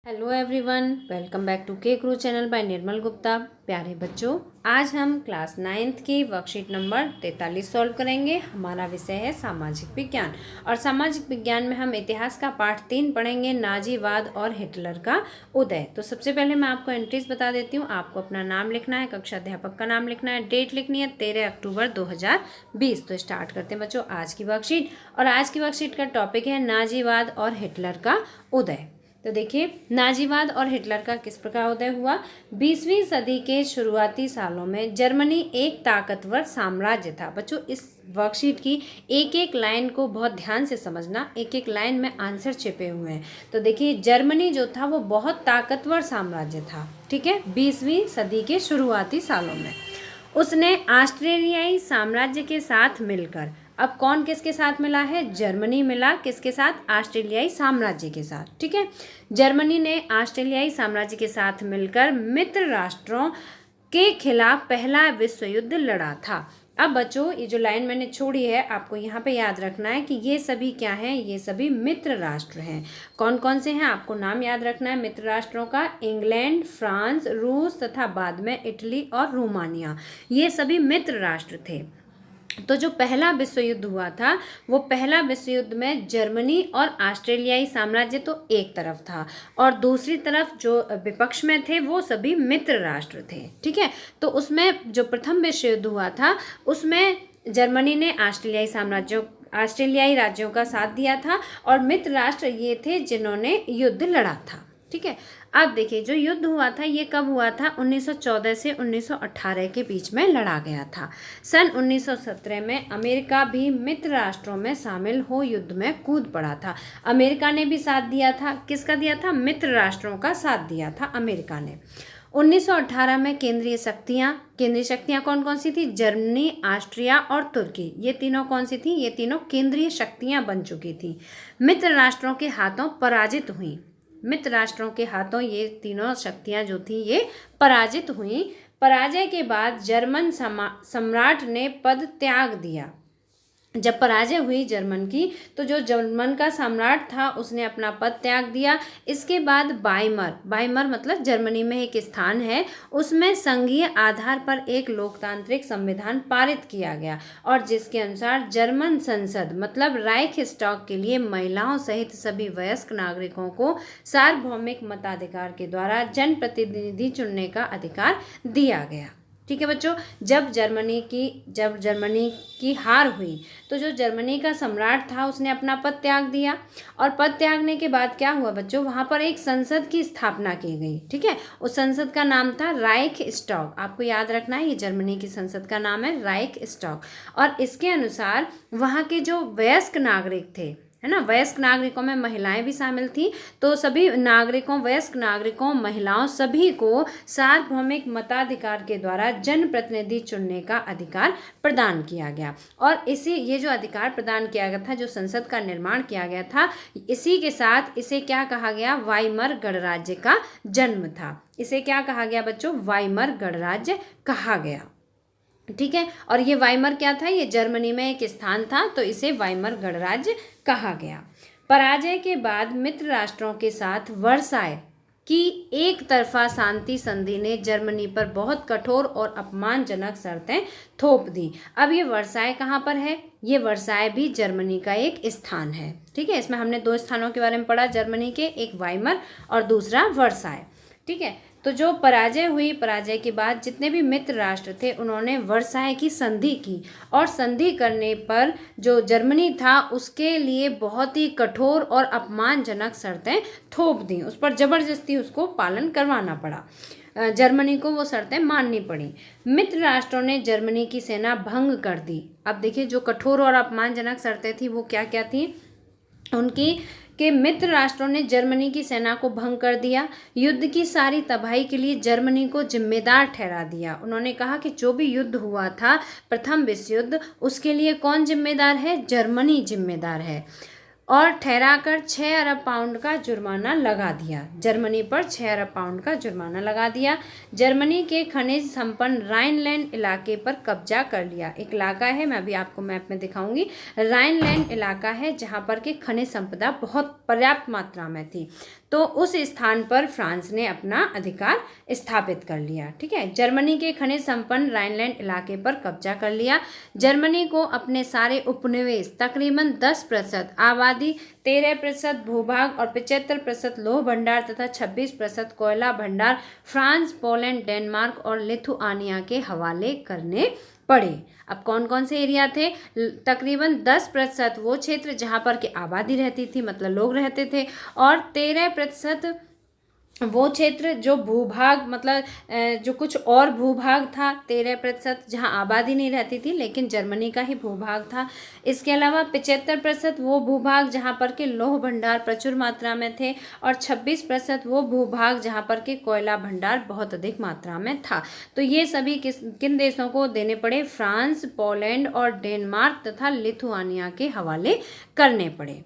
Hello everyone, welcome back to K crew channel by Nirmal Gupta. प्यारे बच्चों, आज हम क्लास 9th की वर्कशीट नंबर 43 सॉल्व करेंगे। हमारा विषय है सामाजिक विज्ञान और सामाजिक विज्ञान में हम इतिहास का पाठ 3 पढ़ेंगे, नाजीवाद और हिटलर का उदय। तो सबसे पहले मैं आपको एंट्रीज बता देती हूँ। आपको अपना नाम लिखना है, कक्षा अध्यापक का नाम लिखना है, डेट लिखनी है 13 अक्टूबर 2020। तो स्टार्ट करते हैं बच्चों आज की वर्कशीट। और आज की वर्कशीट का टॉपिक है नाजीवाद और हिटलर का उदय। तो देखिए, नाजीवाद और हिटलर का किस प्रकार उदय हुआ। 20वीं सदी के शुरुआती सालों में जर्मनी एक ताकतवर साम्राज्य था। बच्चों, इस वर्कशीट की एक एक लाइन को बहुत ध्यान से समझना, एक एक लाइन में आंसर छिपे हुए हैं। तो देखिए, जर्मनी जो था वो बहुत ताकतवर साम्राज्य था, ठीक है, 20वीं सदी के शुरुआती सालों में। उसने ऑस्ट्रेलियाई साम्राज्य के साथ मिलकर, अब कौन किसके साथ मिला है, जर्मनी मिला किसके साथ, ऑस्ट्रेलियाई साम्राज्य के साथ, ठीक है। जर्मनी ने ऑस्ट्रेलियाई साम्राज्य के साथ मिलकर मित्र राष्ट्रों के खिलाफ पहला विश्व युद्ध लड़ा था। अब बच्चों, ये जो लाइन मैंने छोड़ी है आपको यहाँ पे याद रखना है कि ये सभी क्या हैं, ये सभी मित्र राष्ट्र हैं। कौन कौन से हैं आपको नाम याद रखना है मित्र राष्ट्रों का, इंग्लैंड, फ्रांस, रूस तथा बाद में इटली और रोमानिया, ये सभी मित्र राष्ट्र थे। तो जो पहला विश्व युद्ध हुआ था, वो पहला विश्व युद्ध में जर्मनी और ऑस्ट्रेलियाई साम्राज्य तो एक तरफ था और दूसरी तरफ जो विपक्ष में थे वो सभी मित्र राष्ट्र थे, ठीक है। तो उसमें जो प्रथम विश्व युद्ध हुआ था उसमें जर्मनी ने ऑस्ट्रेलियाई राज्यों का साथ दिया था और मित्र राष्ट्र ये थे जिन्होंने युद्ध लड़ा था, ठीक है। अब देखिए, जो युद्ध हुआ था ये कब हुआ था, 1914 से 1918 के बीच में लड़ा गया था। सन 1917 में अमेरिका भी मित्र राष्ट्रों में शामिल हो युद्ध में कूद पड़ा था। अमेरिका ने भी साथ दिया था, किसका दिया था, मित्र राष्ट्रों का साथ दिया था अमेरिका ने। 1918 में केंद्रीय शक्तियां कौन कौन सी थी, जर्मनी, ऑस्ट्रिया और तुर्की, ये तीनों कौन सी थी, ये तीनों केंद्रीय शक्तियां बन चुकी थी। मित्र राष्ट्रों के हाथों पराजित हुई, मित्र राष्ट्रों के हाथों ये तीनों शक्तियां जो थी ये पराजित हुई। पराजय के बाद जर्मन सम्राट ने पद त्याग दिया। जब पराजय हुई जर्मन की तो जो जर्मन का सम्राट था उसने अपना पद त्याग दिया। इसके बाद बाइमर मतलब जर्मनी में एक स्थान है, उसमें संघीय आधार पर एक लोकतांत्रिक संविधान पारित किया गया और जिसके अनुसार जर्मन संसद मतलब राइखस्टैग के लिए महिलाओं सहित सभी वयस्क नागरिकों को सार्वभौमिक मताधिकार के द्वारा जनप्रतिनिधि चुनने का अधिकार दिया गया, ठीक है बच्चों। जब जर्मनी की हार हुई तो जो जर्मनी का सम्राट था उसने अपना पद त्याग दिया और पद त्यागने के बाद क्या हुआ बच्चों, वहां पर एक संसद की स्थापना की गई, ठीक है। उस संसद का नाम था राइखस्टैग, आपको याद रखना है, ये जर्मनी की संसद का नाम है राइखस्टैग। और इसके अनुसार वहां के जो वयस्क नागरिक थे, है ना, वयस्क नागरिकों में महिलाएं भी शामिल थी, तो सभी नागरिकों, वयस्क नागरिकों, महिलाओं सभी को सार्वभौमिक मताधिकार के द्वारा जनप्रतिनिधि चुनने का अधिकार प्रदान किया गया। और ये जो अधिकार प्रदान किया गया था, जो संसद का निर्माण किया गया था, इसी के साथ इसे क्या कहा गया, वाइमर गणराज्य का जन्म था। इसे क्या कहा गया बच्चों, वाइमर गणराज्य कहा गया, ठीक है। और ये वाइमर क्या था, ये जर्मनी में एक स्थान था, तो इसे वाइमर गणराज्य कहा गया। पराजय के बाद मित्र राष्ट्रों के साथ वर्साय की एक तरफा शांति संधि ने जर्मनी पर बहुत कठोर और अपमानजनक शर्तें थोप दी। अब ये वर्साय कहाँ पर है, ये वर्साय भी जर्मनी का एक स्थान है, ठीक है। इसमें हमने 2 स्थानों के बारे में पढ़ा जर्मनी के, एक वाइमर और दूसरा वर्साय, ठीक है। तो जो पराजय हुई, पराजय के बाद जितने भी मित्र राष्ट्र थे उन्होंने वर्साय की संधि की और संधि करने पर जो जर्मनी था उसके लिए बहुत ही कठोर और अपमानजनक शर्तें थोप दी, उस पर जबरदस्ती उसको पालन करवाना पड़ा, जर्मनी को वो शर्तें माननी पड़ी। मित्र राष्ट्रों ने जर्मनी की सेना भंग कर दी। अब देखिए, जो कठोर और अपमानजनक शर्तें थी वो क्या क्या थी उनकी, कि मित्र राष्ट्रों ने जर्मनी की सेना को भंग कर दिया, युद्ध की सारी तबाही के लिए जर्मनी को जिम्मेदार ठहरा दिया। उन्होंने कहा कि जो भी युद्ध हुआ था, प्रथम विश्व युद्ध, उसके लिए कौन जिम्मेदार है, जर्मनी जिम्मेदार है। और ठहराकर 6 अरब पाउंड का जुर्माना लगा दिया, जर्मनी पर 6 अरब पाउंड का जुर्माना लगा दिया। जर्मनी के खनिज संपन्न राइनलैंड इलाके पर कब्जा कर लिया। एक इलाका है, मैं अभी आपको मैप में दिखाऊंगी, राइनलैंड इलाका है जहां पर के खनिज संपदा बहुत पर्याप्त मात्रा में थी। तो उस स्थान पर फ्रांस ने अपना अधिकार स्थापित कर लिया। ठीक है, जर्मनी के खनिज संपन्न राइनलैंड इलाके पर कब्जा कर लिया। जर्मनी को अपने सारे उपनिवेश, तकरीबन 10% आबादी, 13% भूभाग और 75% लोह भंडार तथा 26% कोयला भंडार फ्रांस, पोलैंड, डेनमार्क और लिथुआनिया के हवाले करने पड़े। अब कौन कौन से एरिया थे? तकरीबन 10% वो क्षेत्र जहाँ पर की आबादी रहती थी, मतलब लोग रहते थे, और 13% वो क्षेत्र जो भूभाग, मतलब जो कुछ और भूभाग था, 13% जहाँ आबादी नहीं रहती थी लेकिन जर्मनी का ही भूभाग था। इसके अलावा 75% वो भूभाग जहाँ पर के लौह भंडार प्रचुर मात्रा में थे, और 26% वो भूभाग जहाँ पर के कोयला भंडार बहुत अधिक मात्रा में था। तो ये सभी किन देशों को देने पड़े? फ्रांस, पोलैंड और डेनमार्क तथा लिथुआनिया के हवाले करने पड़े।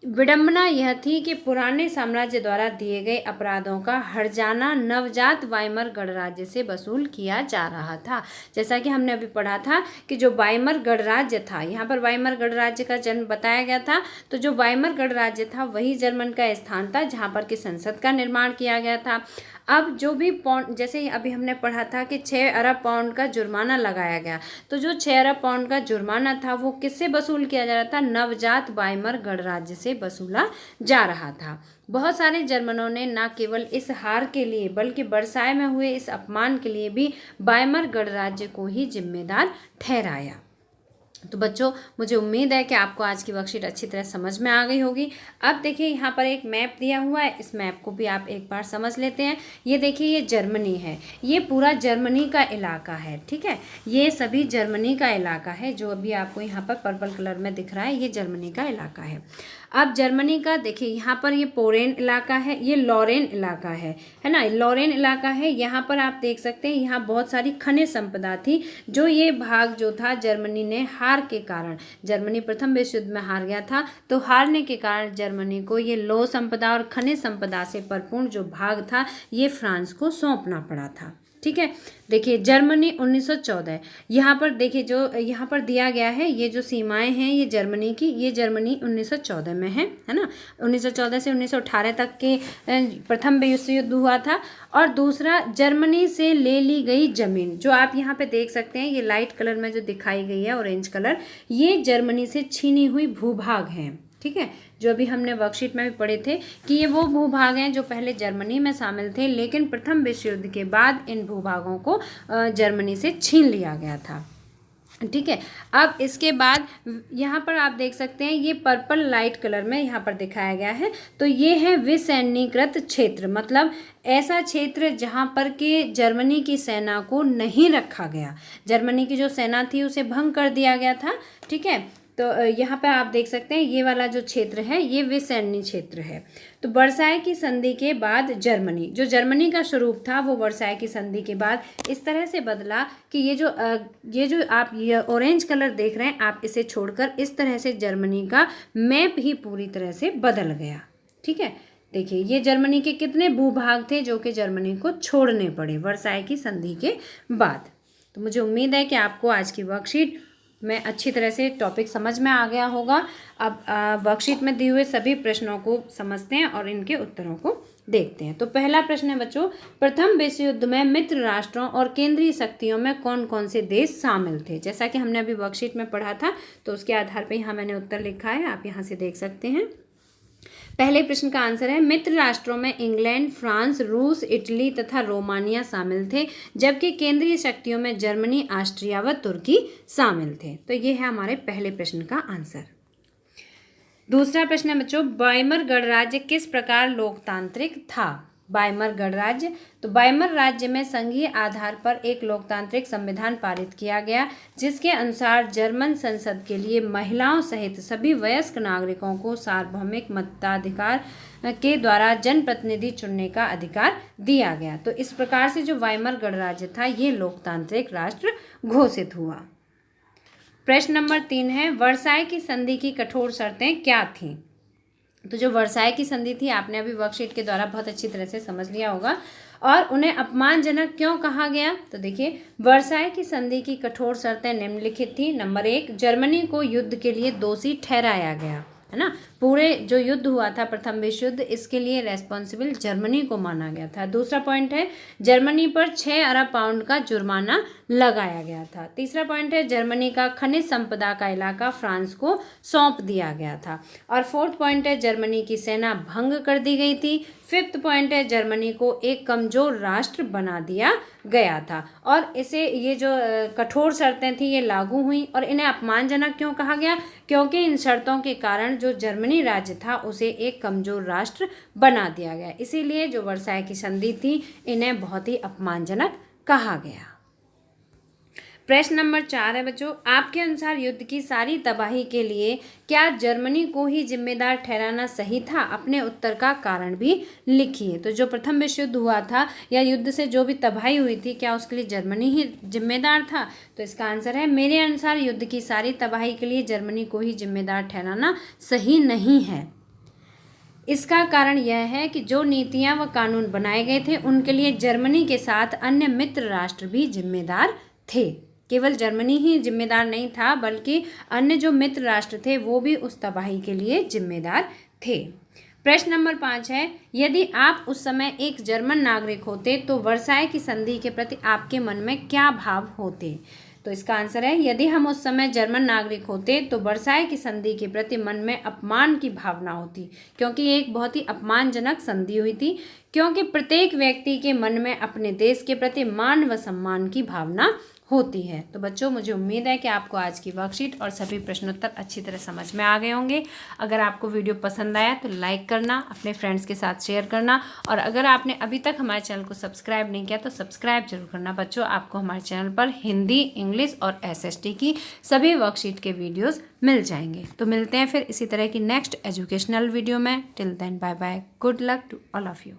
विडंबना यह थी कि पुराने साम्राज्य द्वारा दिए गए अपराधों का हर्जाना नवजात वाइमर गणराज्य से वसूल किया जा रहा था। जैसा कि हमने अभी पढ़ा था कि जो वाइमर गणराज्य था, यहाँ पर वाइमर गणराज्य का जन्म बताया गया था। तो जो वाइमर गणराज्य था वही जर्मन का स्थान था जहाँ पर कि संसद का निर्माण किया गया था। अब जो भी पाउंड, जैसे अभी हमने पढ़ा था कि 6 अरब पाउंड का जुर्माना लगाया गया, तो जो 6 अरब पाउंड का जुर्माना था वो किससे वसूल किया जा रहा था? नवजात वाइमर गणराज्य से वसूला जा रहा था। बहुत सारे जर्मनों ने न केवल इस हार के लिए बल्कि वर्साय में हुए इस अपमान के लिए भी वाइमर गणराज्य को ही जिम्मेदार ठहराया। तो बच्चों, मुझे उम्मीद है कि आपको आज की वर्कशीट अच्छी तरह समझ में आ गई होगी। अब देखिए यहाँ पर एक मैप दिया हुआ है, इस मैप को भी आप एक बार समझ लेते हैं। ये देखिए, ये जर्मनी है, ये पूरा जर्मनी का इलाका है। ठीक है, ये सभी जर्मनी का इलाका है। जो अभी आपको यहाँ पर पर्पल कलर में दिख रहा है, ये जर्मनी का इलाका है। अब जर्मनी का देखिए, यहाँ पर ये पोरेन इलाका है, ये लॉरेन इलाका है ना, लॉरेन इलाका है। यहाँ पर आप देख सकते हैं, यहाँ बहुत सारी खनिज संपदा थी। जो ये भाग जो था जर्मनी ने हार के कारण, जर्मनी प्रथम विश्व युद्ध में हार गया था, तो हारने के कारण जर्मनी को ये लौह संपदा और खनिज संपदा से परिपूर्ण जो भाग था ये फ्रांस को सौंपना पड़ा था। ठीक है, देखिए जर्मनी 1914, यहाँ पर देखिए जो यहाँ पर दिया गया है, ये जो सीमाएं हैं ये जर्मनी की, ये जर्मनी 1914 में है ना। 1914 से 1918 तक के प्रथम विश्व युद्ध हुआ था। और दूसरा, जर्मनी से ले ली गई जमीन, जो आप यहाँ पे देख सकते हैं, ये लाइट कलर में जो दिखाई गई है ऑरेंज कलर, ये जर्मनी से छीनी हुई भूभाग हैं। ठीक है, जो अभी हमने वर्कशीट में भी पढ़े थे कि ये वो भूभाग हैं जो पहले जर्मनी में शामिल थे, लेकिन प्रथम विश्व युद्ध के बाद इन भूभागों को जर्मनी से छीन लिया गया था। ठीक है, अब इसके बाद यहाँ पर आप देख सकते हैं, ये पर्पल लाइट कलर में यहाँ पर दिखाया गया है। तो ये है विसैन्यीकृत क्षेत्र, मतलब ऐसा क्षेत्र जहाँ पर के जर्मनी की सेना को नहीं रखा गया, जर्मनी की जो सेना थी उसे भंग कर दिया गया था। ठीक है, तो यहाँ पे आप देख सकते हैं, ये वाला जो क्षेत्र है ये विसैन्य क्षेत्र है। तो वर्साय की संधि के बाद जर्मनी, जो जर्मनी का स्वरूप था वो वर्साय की संधि के बाद इस तरह से बदला कि ये जो आप ये ऑरेंज कलर देख रहे हैं, आप इसे छोड़कर इस तरह से जर्मनी का मैप ही पूरी तरह से बदल गया। ठीक है, देखिए ये जर्मनी के कितने भूभाग थे जो कि जर्मनी को छोड़ने पड़े वर्साय की संधि के बाद। तो मुझे उम्मीद है कि आपको आज की वर्कशीट में अच्छी तरह से टॉपिक समझ में आ गया होगा। अब वर्कशीट में दिए हुए सभी प्रश्नों को समझते हैं और इनके उत्तरों को देखते हैं। तो पहला प्रश्न है बच्चों, प्रथम विश्व युद्ध में मित्र राष्ट्रों और केंद्रीय शक्तियों में कौन कौन से देश शामिल थे? जैसा कि हमने अभी वर्कशीट में पढ़ा था, तो उसके आधार पर यहाँ मैंने उत्तर लिखा है, आप यहाँ से देख सकते हैं। पहले प्रश्न का आंसर है, मित्र राष्ट्रों में इंग्लैंड, फ्रांस, रूस, इटली तथा रोमानिया शामिल थे, जबकि केंद्रीय शक्तियों में जर्मनी, ऑस्ट्रिया व तुर्की शामिल थे। तो ये है हमारे पहले प्रश्न का आंसर। दूसरा प्रश्न है बच्चों, वाइमर गणराज्य किस प्रकार लोकतांत्रिक था? वाइमर गणराज्य, तो वाइमर राज्य में संघीय आधार पर एक लोकतांत्रिक संविधान पारित किया गया, जिसके अनुसार जर्मन संसद के लिए महिलाओं सहित सभी वयस्क नागरिकों को सार्वभौमिक मताधिकार के द्वारा जनप्रतिनिधि चुनने का अधिकार दिया गया। तो इस प्रकार से जो वाइमर गणराज्य था ये लोकतांत्रिक राष्ट्र घोषित हुआ। प्रश्न नंबर 3 है, वर्साय की संधि की कठोर शर्तें क्या थीं? तो जो वर्साय की संधि थी आपने अभी वर्कशीट के द्वारा बहुत अच्छी तरह से समझ लिया होगा। और उन्हें अपमानजनक क्यों कहा गया? तो देखिए, वर्साय की संधि की कठोर शर्तें निम्नलिखित थी। नंबर 1, जर्मनी को युद्ध के लिए दोषी ठहराया गया, है ना। पूरे जो युद्ध हुआ था प्रथम विश्व युद्ध, इसके लिए रेस्पॉन्सिबल जर्मनी को माना गया था। दूसरा पॉइंट है जर्मनी पर 6 अरब पाउंड का जुर्माना लगाया गया था। तीसरा पॉइंट है जर्मनी का खनिज संपदा का इलाका फ्रांस को सौंप दिया गया था। और फोर्थ पॉइंट है जर्मनी की सेना भंग कर दी गई थी। फिफ्थ पॉइंट है जर्मनी को एक कमजोर राष्ट्र बना दिया गया था और इसे ये जो कठोर शर्तें थी ये लागू हुई और इन्हें अपमानजनक क्यों कहा गया, क्योंकि इन शर्तों के कारण जो जर्मनी राज्य था उसे एक कमजोर राष्ट्र बना दिया गया। इसीलिए जो वर्साई की संधि थी इन्हें बहुत ही अपमानजनक कहा गया। प्रश्न नंबर 4 है बच्चों, आपके अनुसार युद्ध की सारी तबाही के लिए क्या जर्मनी को ही जिम्मेदार ठहराना सही था? अपने उत्तर का कारण भी लिखिए। तो जो प्रथम विश्व युद्ध हुआ था या युद्ध से जो भी तबाही हुई थी, क्या उसके लिए जर्मनी ही जिम्मेदार था? तो इसका आंसर है मेरे अनुसार युद्ध की सारी तबाही के लिए जर्मनी को ही जिम्मेदार ठहराना सही नहीं है। इसका कारण यह है कि जो नीतियां व कानून बनाए गए थे उनके लिए जर्मनी के साथ अन्य मित्र राष्ट्र भी जिम्मेदार थे। केवल जर्मनी ही जिम्मेदार नहीं था बल्कि अन्य जो मित्र राष्ट्र थे वो भी उस तबाही के लिए जिम्मेदार थे। प्रश्न नंबर 5 है, यदि आप उस समय एक जर्मन नागरिक होते तो वर्साई की संधि के प्रति आपके मन में क्या भाव होते? तो इसका आंसर है यदि हम उस समय जर्मन नागरिक होते तो वर्साई की संधि के प्रति मन में अपमान की भावना होती, क्योंकि ये एक बहुत ही अपमानजनक संधि हुई थी। क्योंकि प्रत्येक व्यक्ति के मन में अपने देश के प्रति मान व सम्मान की भावना होती है। तो बच्चों मुझे उम्मीद है कि आपको आज की वर्कशीट और सभी प्रश्नोत्तर अच्छी तरह समझ में आ गए होंगे। अगर आपको वीडियो पसंद आया तो लाइक करना, अपने फ्रेंड्स के साथ शेयर करना और अगर आपने अभी तक हमारे चैनल को सब्सक्राइब नहीं किया तो सब्सक्राइब जरूर करना। बच्चों आपको हमारे चैनल पर हिंदी, इंग्लिश और SST की सभी वर्कशीट के वीडियोज़ मिल जाएंगे। तो मिलते हैं फिर इसी तरह की नेक्स्ट एजुकेशनल वीडियो में। Till then bye bye, good luck to all of you.